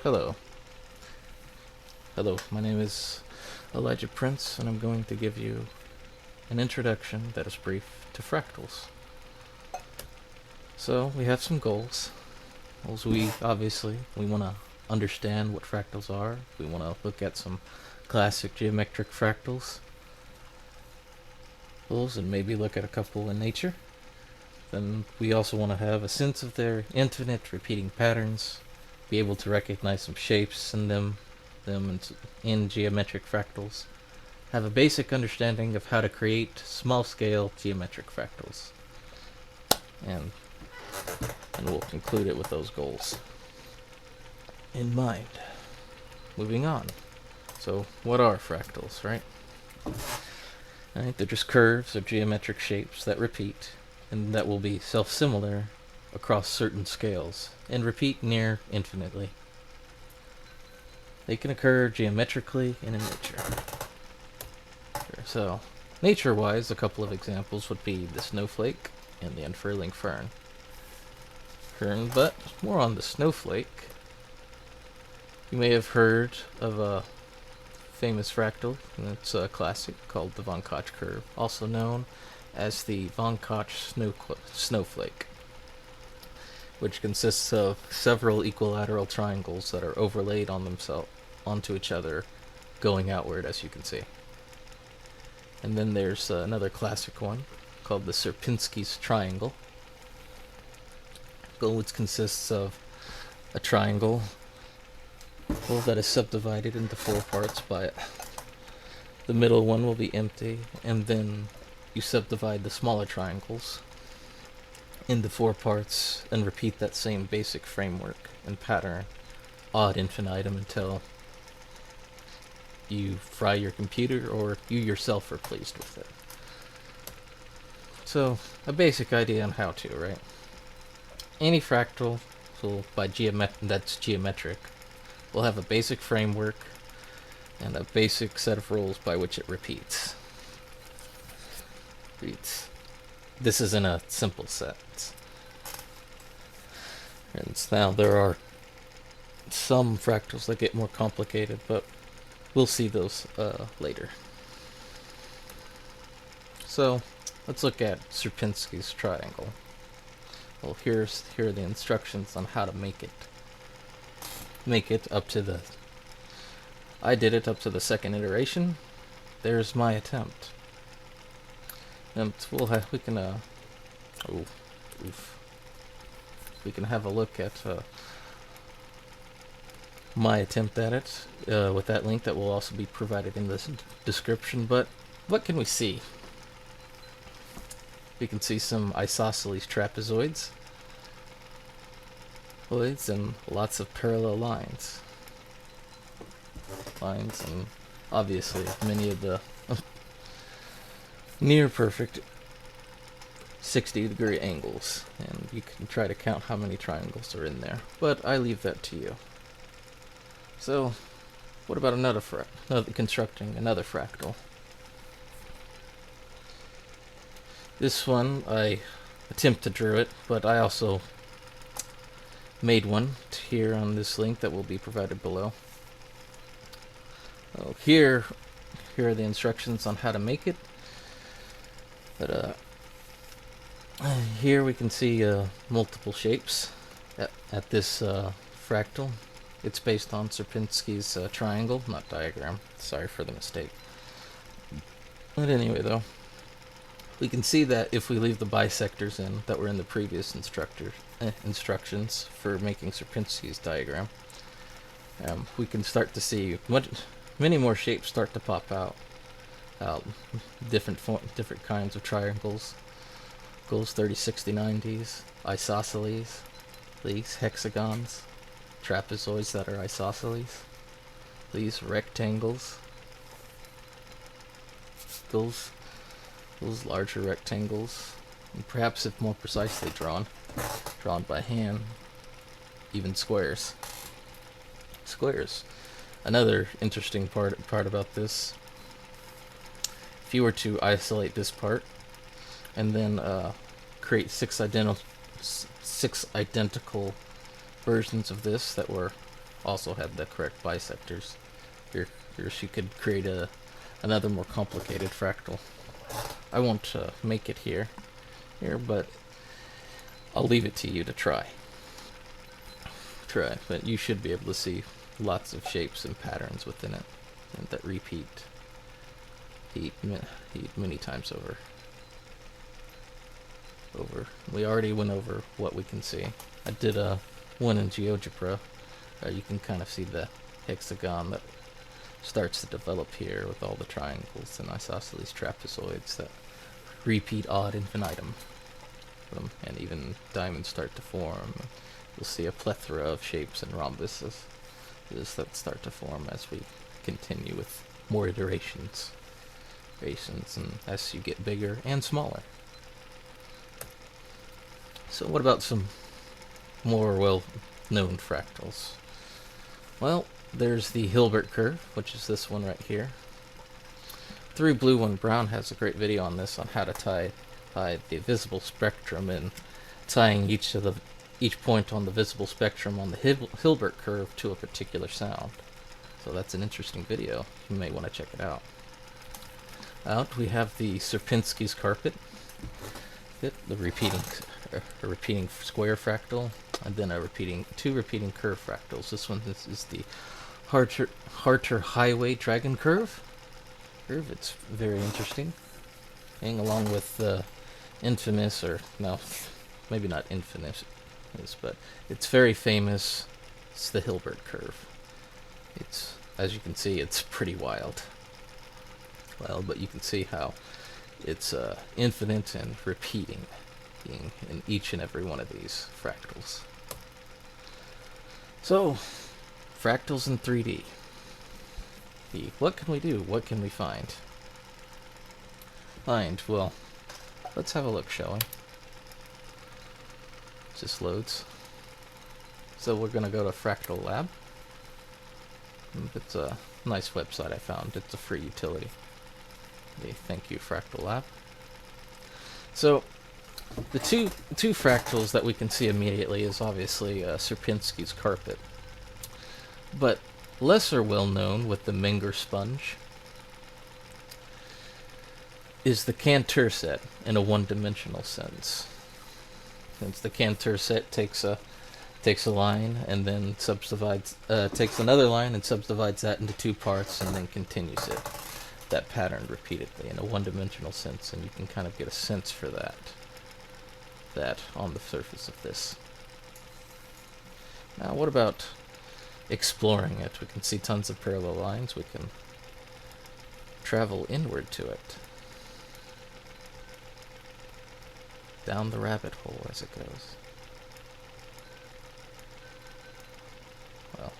Hello. Hello, my name is Elijah Prince, and I'm going to give you an introduction that is brief to fractals. So, we have some goals. Goals we want to understand what fractals are. We want to look at some classic geometric fractals. And maybe look at a couple in nature. Then we also want to have a sense of their infinite repeating patterns, be able to recognize some shapes in them in geometric fractals, have a basic understanding of how to create small-scale geometric fractals, and we'll conclude it with those goals in mind. Moving on. So, what are fractals, right? Right, they're just curves or geometric shapes that repeat, and that will be self-similar across certain scales, and repeat near infinitely. They can occur geometrically and in nature. So, nature-wise, a couple of examples would be the snowflake and the unfurling fern. But more on the snowflake. You may have heard of a famous fractal, and it's a classic called the Von Koch curve, also known as the Von Koch snowflake, which consists of several equilateral triangles that are overlaid onto each other, going outward, as you can see. And then there's another classic one called the Sierpinski's triangle, which consists of a triangle that is subdivided into 4 parts by it. The middle one will be empty, and then you subdivide the smaller triangles into 4 parts and repeat that same basic framework and pattern ad infinitum until you fry your computer or you yourself are pleased with it. So, a basic idea on how to, right? Any fractal that's geometric will have a basic framework and a basic set of rules by which it repeats. This is in a simple set. And now there are some fractals that get more complicated, but we'll see those later. So, let's look at Sierpinski's triangle. Well, here are the instructions on how to make it. I did it up to the second iteration. There's my attempt. And we can have a look at my attempt at it with that link that will also be provided in this description. But what can we see? We can see some isosceles trapezoids, and lots of parallel lines, and obviously many of the near perfect 60-degree angles, and you can try to count how many triangles are in there, but I leave that to you. So, what about constructing another fractal? This one, I attempt to draw it, but I also made one here on this link that will be provided below. Here are the instructions on how to make it. But here we can see multiple shapes at this fractal. It's based on Sierpinski's triangle, not diagram. Sorry for the mistake. But anyway, though, we can see that if we leave the bisectors in that were in the previous instructions for making Sierpinski's diagram, we can start to see many more shapes start to pop out. Different kinds of triangles, 30, 60, 90s, isosceles, hexagons, trapezoids that are isosceles, these rectangles, those larger rectangles, and perhaps if more precisely drawn by hand, even squares. Another interesting part about this, if you were to isolate this part and then create 6 identical versions of this that were also had the correct bisectors. Here she could create another more complicated fractal. I won't make it here, but I'll leave it to you to try. But you should be able to see lots of shapes and patterns within it and that repeat many times over. We already went over what we can see. I did one in GeoGebra. You can kind of see the hexagon that starts to develop here with all the triangles and isosceles trapezoids that repeat ad infinitum. And even diamonds start to form. You'll see a plethora of shapes and rhombuses that start to form as we continue with more iterations. And as you get bigger and smaller. So what about some more well-known fractals? Well, there's the Hilbert curve, which is this one right here. 3Blue1Brown has a great video on this, on how to tie the visible spectrum and tying each point on the visible spectrum on the Hilbert curve to a particular sound. So that's an interesting video. You may want to check it out. We have the Sierpinski's carpet, the repeating square fractal, and then two repeating curve fractals. This is the Harter Highway Dragon curve. It's very interesting. And along with the infamous, or no, maybe not infamous, but it's very famous. It's the Hilbert curve. As you can see, it's pretty wild. But you can see how it's infinite and repeating in each and every one of these fractals. So, fractals in 3D. What can we do? What can we find? Well, let's have a look, shall we? It just loads. So we're going to go to Fractal Lab. It's a nice website I found. It's a free utility. Thank you, Fractal Lab. So, the two fractals that we can see immediately is obviously Sierpinski's carpet. But lesser well known with the Menger sponge is the Cantor set in a one-dimensional sense. Since the Cantor set takes a line and then takes another line and subdivides that into two parts and then continues that pattern repeatedly in a one-dimensional sense, and you can kind of get a sense for that on the surface of this. Now, what about exploring it? We can see tons of parallel lines. We can travel inward to it, down the rabbit hole as it goes. Well,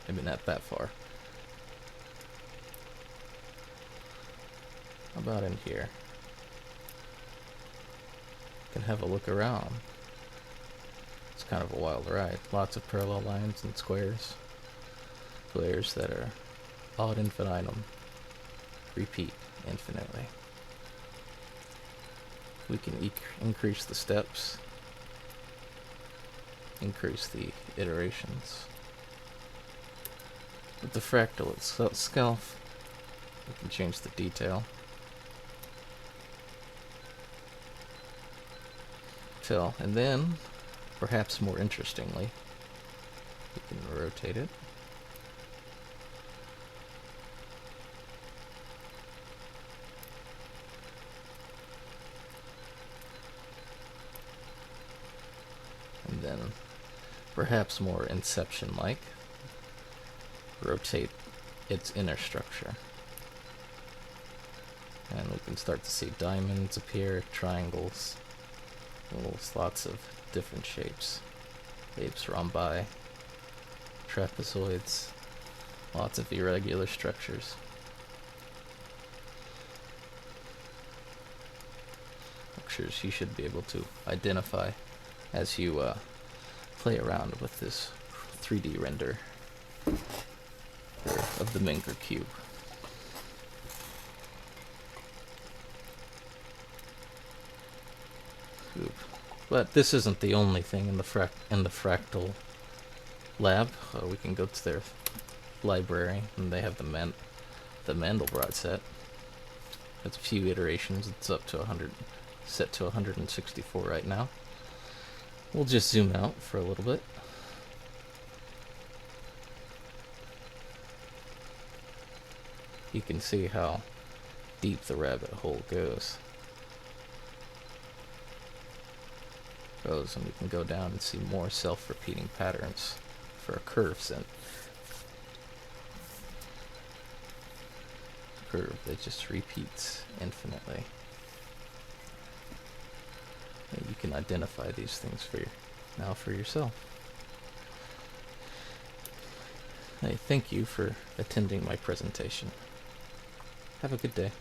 maybe not that far. How about in here? You can have a look around. It's kind of a wild ride. Lots of parallel lines and squares. Squares that are ad infinitum. Repeat infinitely. We can increase the steps. Increase the iterations. With the fractal itself, we can change the detail. And then, perhaps more interestingly, we can rotate it. And then, perhaps more Inception-like, rotate its inner structure. And we can start to see diamonds appear, triangles, lots of different shapes. Rhombi, trapezoids, lots of irregular structures. Structures you should be able to identify as you play around with this 3D render of the Menger cube. But this isn't the only thing in the fractal lab, we can go to their library, and they have the Mandelbrot set. It's a few iterations. It's up to 100, set to 164 right now. We'll just zoom out for a little bit. You can see how deep the rabbit hole goes. And we can go down and see more self-repeating patterns for a curve set. Curve that just repeats infinitely. And you can identify these things for yourself. Hey, thank you for attending my presentation. Have a good day.